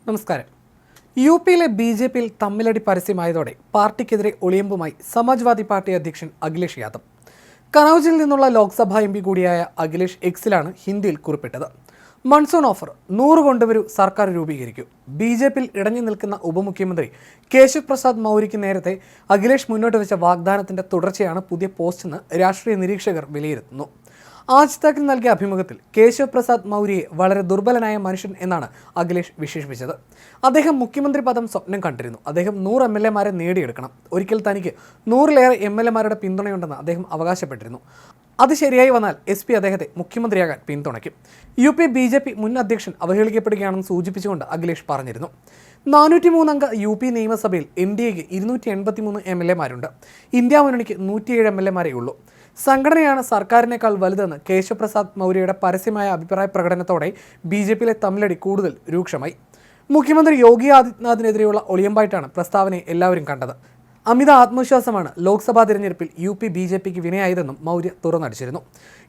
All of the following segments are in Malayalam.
നമസ്കാരം. യുപിയിലെ ബി.ജെ.പിയിൽ തമ്മിലടി പരസ്യമായതോടെ പാർട്ടിക്കെതിരെ ഒളിയമ്പുമായി സമാജ്വാദി പാർട്ടി അധ്യക്ഷൻ അഖിലേഷ് യാദവ്. കനൌജിൽ നിന്നുള്ള ലോക്സഭാ എം പി കൂടിയായ അഖിലേഷ് എക്സിലാണ് ഹിന്ദിയിൽ കുറിപ്പിട്ടത്. മൺസൂൺ ഓഫർ 100 കൊണ്ടുവരൂ, സർക്കാർ രൂപീകരിക്കൂ. ബി.ജെ.പിയിൽ ഇടഞ്ഞു നിൽക്കുന്ന ഉപമുഖ്യമന്ത്രി കേശവ് പ്രസാദ് മൗര്യയ്ക്ക് നേരത്തെ അഖിലേഷ് മുന്നോട്ട് വെച്ച വാഗ്ദാനത്തിന്റെ തുടർച്ചയാണ് പുതിയ പോസ്റ്റെന്ന് രാഷ്ട്രീയ നിരീക്ഷകർ വിലയിരുത്തുന്നു. ആജ് തക്കിൽ നൽകിയ അഭിമുഖത്തിൽ കേശവ് പ്രസാദ് മൗര്യയെ വളരെ ദുർബലനായ മനുഷ്യൻ എന്നാണ് അഖിലേഷ് വിശേഷിപ്പിച്ചത്. അദ്ദേഹം മുഖ്യമന്ത്രി പദം സ്വപ്നം കണ്ടിരുന്നു. അദ്ദേഹം 100 MLA-മാരെ നേടിയെടുക്കണം. ഒരിക്കൽ തനിക്ക് 100-ലേറെ MLA-മാരുടെ പിന്തുണയുണ്ടെന്ന് അദ്ദേഹം അവകാശപ്പെട്ടിരുന്നു. അത് ശരിയായി വന്നാൽ SP അദ്ദേഹത്തെ മുഖ്യമന്ത്രിയാകാൻ പിന്തുണയ്ക്കും. UP BJP മുൻ അധ്യക്ഷൻ അവഹേളിക്കപ്പെടുകയാണെന്ന് സൂചിപ്പിച്ചുകൊണ്ട് അഖിലേഷ് പറഞ്ഞിരുന്നു. 403 അംഗ UP നിയമസഭയിൽ NDAക്ക് 283 MLA-മാരുണ്ട്. ഇന്ത്യ മുന്നണിക്ക് 107 MLA-മാരേ ഉള്ളൂ. സംഘടനയാണ് സർക്കാരിനേക്കാൾ വലുതെന്ന് കേശവ് പ്രസാദ് മൗര്യയുടെ പരസ്യമായ അഭിപ്രായ പ്രകടനത്തോടെ BJPയിലെ തമ്മിലടി കൂടുതൽ രൂക്ഷമായി. മുഖ്യമന്ത്രി യോഗി ആദിത്യനാഥിനെതിരെയുള്ള ഒളിയമ്പായിട്ടാണ് പ്രസ്താവനയെ എല്ലാവരും കണ്ടത്. അമിത ആത്മവിശ്വാസമാണ് ലോക്സഭാ തിരഞ്ഞെടുപ്പിൽ UP BJPക്ക് വിനയായതെന്നും മൗര്യ തുറന്നടിച്ചിരുന്നു.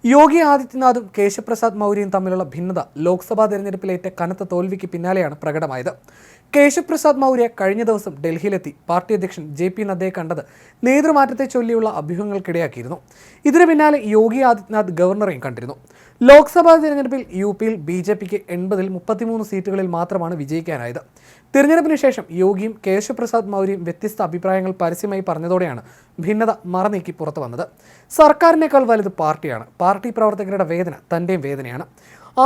യോഗി ആദിത്യനാഥും കേശവ് പ്രസാദ് മൗര്യയും തമ്മിലുള്ള ഭിന്നത ലോക്സഭാ തിരഞ്ഞെടുപ്പിലേറ്റ കനത്ത തോൽവിക്ക് പിന്നാലെയാണ് പ്രകടമായത്. കേശവ് പ്രസാദ് മൗര്യ കഴിഞ്ഞ ദിവസം ഡൽഹിയിലെത്തി പാർട്ടി അധ്യക്ഷൻ JP നദ്ദയെ കണ്ടത് നേതൃമാറ്റത്തെ ചൊല്ലിയുള്ള അഭ്യൂഹങ്ങൾക്കിടയാക്കിയിരുന്നു. ഇതിന് പിന്നാലെ യോഗി ആദിത്യനാഥ് ഗവർണറെയും കണ്ടിരുന്നു. ലോക്സഭാ തിരഞ്ഞെടുപ്പിൽ UPയിൽ BJPക്ക് 80-ൽ 33 സീറ്റുകളിൽ മാത്രമാണ് വിജയിക്കാനായത്. തിരഞ്ഞെടുപ്പിന് ശേഷം യോഗിയും കേശവ് പ്രസാദ് മൗര്യയും വ്യത്യസ്ത അഭിപ്രായങ്ങൾ പരസ്യമായി പറഞ്ഞതോടെയാണ് ഭിന്നത മറനീക്കി പുറത്തു വന്നത്. സർക്കാരിനേക്കാൾ വലുത് പാർട്ടിയാണ്. പാർട്ടി പ്രവർത്തകരുടെ വേദന തൻ്റെയും വേദനയാണ്.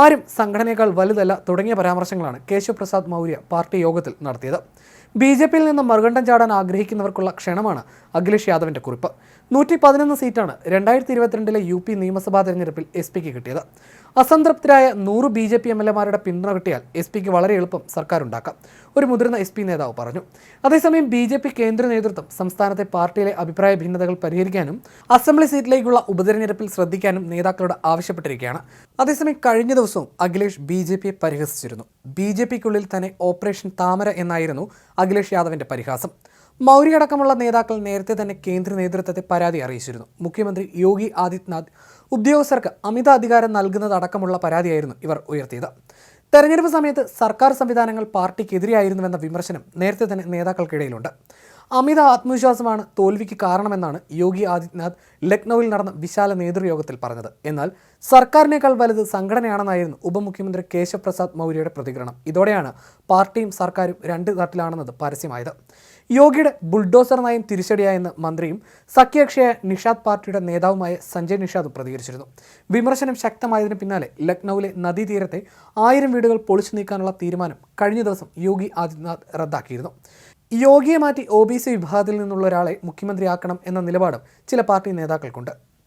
ആരും സംഘടനയേക്കാൾ വലുതല്ല തുടങ്ങിയ പരാമർശങ്ങളാണ് കേശവ് പ്രസാദ് മൗര്യ പാർട്ടി യോഗത്തിൽ നടത്തിയത്. BJPയിൽ നിന്ന് മറുകണ്ഠം ചാടാൻ ആഗ്രഹിക്കുന്നവർക്കുള്ള ക്ഷണമാണ് അഖിലേഷ് യാദവിൻ്റെ കുറിപ്പ്. 111 സീറ്റാണ് 2022-ലെ UP നിയമസഭാ തെരഞ്ഞെടുപ്പിൽ SPക്ക് കിട്ടിയത്. അസംതൃപ്തരായ 100 BJP MLA-മാരുടെ പിന്തുണ കിട്ടിയാൽ SPക്ക് വളരെ എളുപ്പം സർക്കാർ ഉണ്ടാക്കാം, ഒരു മുതിർന്ന SP നേതാവ് പറഞ്ഞു. അതേസമയം BJP കേന്ദ്ര നേതൃത്വം സംസ്ഥാനത്തെ പാർട്ടിയിലെ അഭിപ്രായ ഭിന്നതകൾ പരിഹരിക്കാനും അസംബ്ലി സീറ്റിലേക്കുള്ള ഉപതെരഞ്ഞെടുപ്പിൽ ശ്രദ്ധിക്കാനും നേതാക്കളോട് ആവശ്യപ്പെട്ടിരിക്കുകയാണ്. അതേസമയം കഴിഞ്ഞ ദിവസവും അഖിലേഷ് BJPയെ പരിഹസിച്ചിരുന്നു. BJPക്കുള്ളിൽ തന്നെ ഓപ്പറേഷൻ താമര എന്നായിരുന്നു അഖിലേഷ് യാദവിൻ്റെ പരിഹാസം. മൗര്യ അടക്കമുള്ള നേതാക്കൾ നേരത്തെ തന്നെ കേന്ദ്ര നേതൃത്വത്തെ പരാതി അറിയിച്ചിരുന്നു. മുഖ്യമന്ത്രി യോഗി ആദിത്യനാഥ് ഉദ്യോഗസ്ഥർക്ക് അമിത അധികാരം നൽകുന്നതടക്കമുള്ള പരാതിയായിരുന്നു ഇവർ ഉയർത്തിയത്. തെരഞ്ഞെടുപ്പ് സമയത്ത് സർക്കാർ സംവിധാനങ്ങൾ പാർട്ടിക്കെതിരെയായിരുന്നുവെന്ന വിമർശനം നേരത്തെ തന്നെ നേതാക്കൾക്കിടയിലുണ്ട്. അമിത ആത്മവിശ്വാസമാണ് തോൽവിക്ക് കാരണമെന്നാണ് യോഗി ആദിത്യനാഥ് ലക്നൌവിൽ നടന്ന വിശാല നേതൃയോഗത്തിൽ പറഞ്ഞത്. എന്നാൽ സർക്കാരിനേക്കാൾ വലുത് സംഘടനയാണെന്നായിരുന്നു ഉപമുഖ്യമന്ത്രി കേശവ് പ്രസാദ് മൗര്യയുടെ പ്രതികരണം. ഇതോടെയാണ് പാർട്ടിയും സർക്കാരും രണ്ട് തട്ടിലാണെന്നത് പരസ്യമായത്. യോഗിയുടെ ബുൾഡോസർ നയം തിരിച്ചടിയായെന്ന് മന്ത്രിയും സഖ്യകക്ഷിയായ നിഷാദ് പാർട്ടിയുടെ നേതാവുമായ സഞ്ജയ് നിഷാദും പ്രതികരിച്ചിരുന്നു. വിമർശനം ശക്തമായതിന് പിന്നാലെ ലക്നൌവിലെ നദീതീരത്തെ 1000 വീടുകൾ പൊളിച്ചു നീക്കാനുള്ള തീരുമാനം കഴിഞ്ഞ ദിവസം യോഗി ആദിത്യനാഥ് റദ്ദാക്കിയിരുന്നു. യോഗിയെ മാറ്റി OBC വിഭാഗത്തിൽ നിന്നുള്ള ഒരാളെ മുഖ്യമന്ത്രിയാക്കണം എന്ന നിലപാടും ചില പാർട്ടി നേതാക്കൾക്കുണ്ട്.